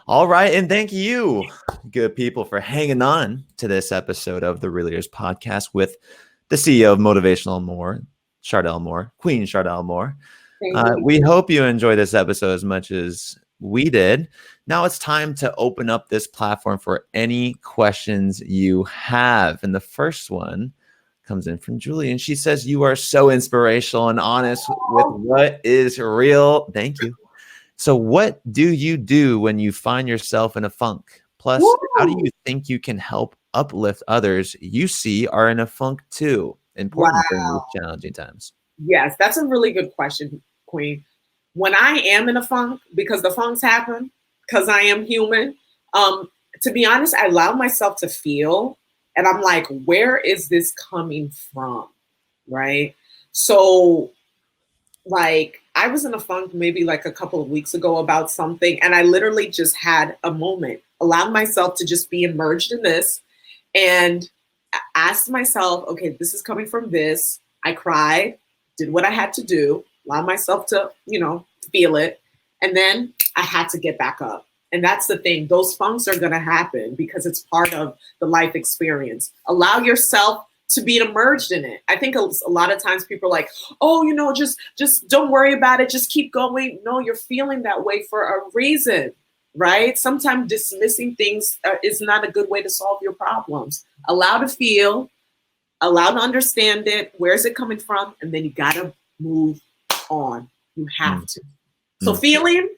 All right. And thank you, good people, for hanging on to this episode of the Realers podcast with the CEO of Motivational Moore, Chardelle Moore, Queen Chardelle Moore. Thank you. We hope you enjoy this episode as much as we did. Now it's time to open up this platform for any questions you have. And the first one comes in from Julie, and she says, "You are so inspirational and honest with what is real." Thank you. So what do you do when you find yourself in a funk? Plus, how do you think you can help uplift others you see are in a funk too? Important during these challenging times. Yes, that's a really good question, Queen. When I am in a funk, because the funks happen, because I am human, to be honest, I allow myself to feel, and I'm like, where is this coming from? Right? So, like, I was in a funk maybe like a couple of weeks ago about something, and I literally just had a moment, allowed myself to just be immersed in this, and asked myself, okay, this is coming from this. I cried, did what I had to do, allowed myself to, feel it. And then I had to get back up. And that's the thing. Those funks are going to happen because it's part of the life experience. Allow yourself to be immersed in it. I think a lot of times people are like, oh, just don't worry about it. Just keep going. No, you're feeling that way for a reason, right? Sometimes dismissing things is not a good way to solve your problems. Allow to feel, allow to understand it. Where's it coming from? And then you got to move on. You have to. So feeling,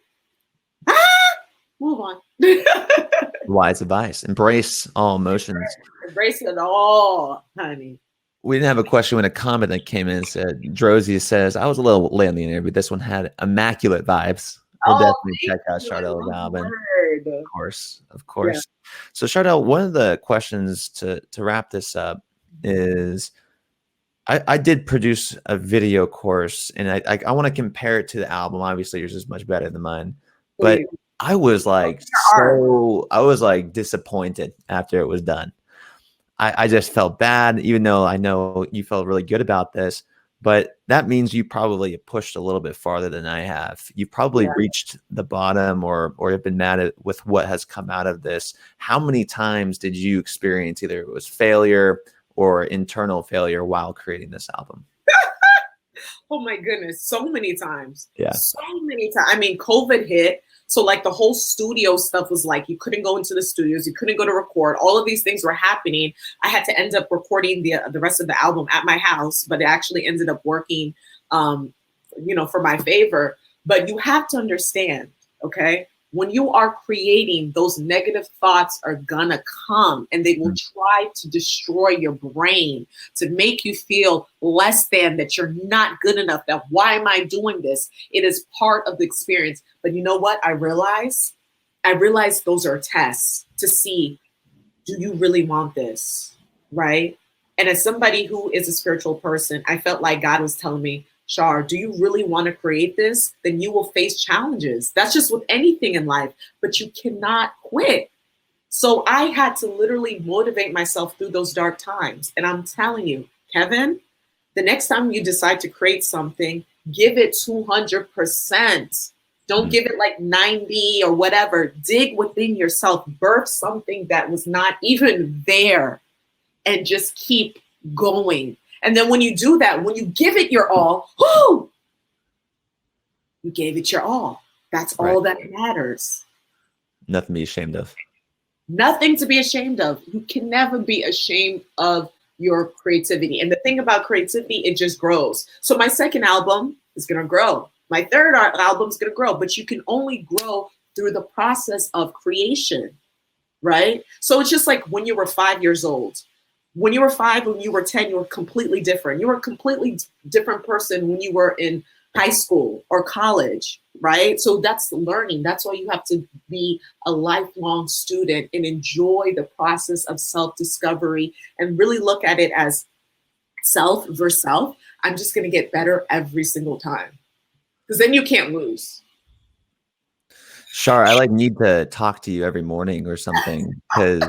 move on. Wise advice. Embrace all emotions. Embrace it all, honey. We didn't have a question when a comment that came in and said, Drozy says, I was a little late on the interview. This one had immaculate vibes. We'll definitely check out Chardelle's album. Of course. Yeah. So Chardelle, one of the questions to wrap this up is, I did produce a video course, and I want to compare it to the album. Obviously, yours is much better than mine, but I was like disappointed after it was done. I just felt bad, even though I know you felt really good about this. But that means you probably pushed a little bit farther than I have. You probably reached the bottom, or have been mad with what has come out of this. How many times did you experience either it was failure or internal failure while creating this album? Oh my goodness, so many times. Yeah. So many times. I mean, COVID hit. So like the whole studio stuff was like, you couldn't go into the studios, you couldn't go to record. All of these things were happening. I had to end up recording the rest of the album at my house, but it actually ended up working, for my favor. But you have to understand, okay? When you are creating, those negative thoughts are gonna come, and they will try to destroy your brain, to make you feel less than, that you're not good enough, that why am I doing this? It is part of the experience. But you know what? I realize those are tests to see, do you really want this, right? And as somebody who is a spiritual person, I felt like God was telling me, Char, do you really want to create this? Then you will face challenges. That's just with anything in life, but you cannot quit. So I had to literally motivate myself through those dark times. And I'm telling you, Kevin, the next time you decide to create something, give it 200%. Don't give it like 90 or whatever. Dig within yourself, birth something that was not even there, and just keep going. And then when you do that, when you give it your all, you gave it your all. That's all that matters. Nothing to be ashamed of. Nothing to be ashamed of. You can never be ashamed of your creativity. And the thing about creativity, it just grows. So my second album is going to grow. My third album is going to grow. But you can only grow through the process of creation, right? So it's just like when you were 5 years old. When you were 5, when you were 10, you were completely different. You were a completely different person when you were in high school or college, right? So that's learning. That's why you have to be a lifelong student and enjoy the process of self-discovery and really look at it as self versus self. I'm just going to get better every single time, because then you can't lose. Char, I need to talk to you every morning or something, because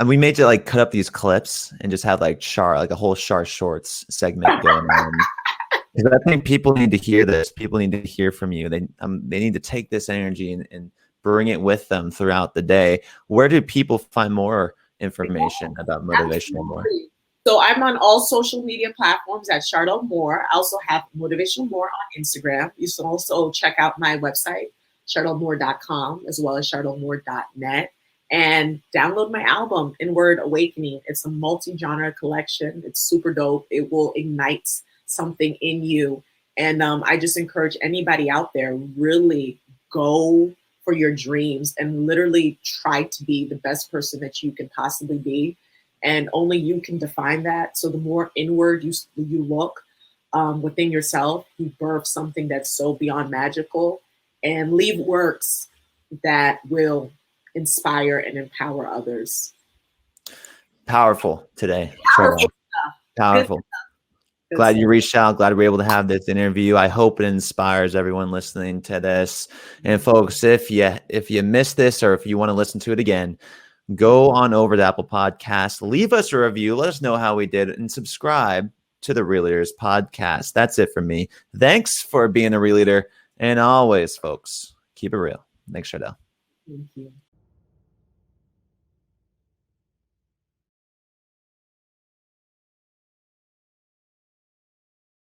we made to cut up these clips and just have Char, a whole Char Shorts segment going on. Because I think people need to hear this. People need to hear from you. They need to take this energy and bring it with them throughout the day. Where do people find more information about Motivational Moore? So I'm on all social media platforms at Chardelle Moore. I also have Motivational Moore on Instagram. You can also check out my website, chardellemoore.com, as well as chardellemoore.net, and download my album, Inward Awakening. It's a multi-genre collection. It's super dope. It will ignite something in you. And I just encourage anybody out there, really go for your dreams and literally try to be the best person that you can possibly be. And only you can define that. So the more inward you look within yourself, you birth something that's so beyond magical, and leave works that will inspire and empower others. Powerful today. Powerful. Powerful. Glad you reached out. Glad we're able to have this interview. I hope it inspires everyone listening to this. And folks, if you missed this, or if you want to listen to it again, go on over to Apple Podcasts, leave us a review, let us know how we did, and subscribe to the Real Leaders Podcast. That's it for me. Thanks for being a Real Leader. And always, folks, keep it real. Thanks, Chardelle. Thank you.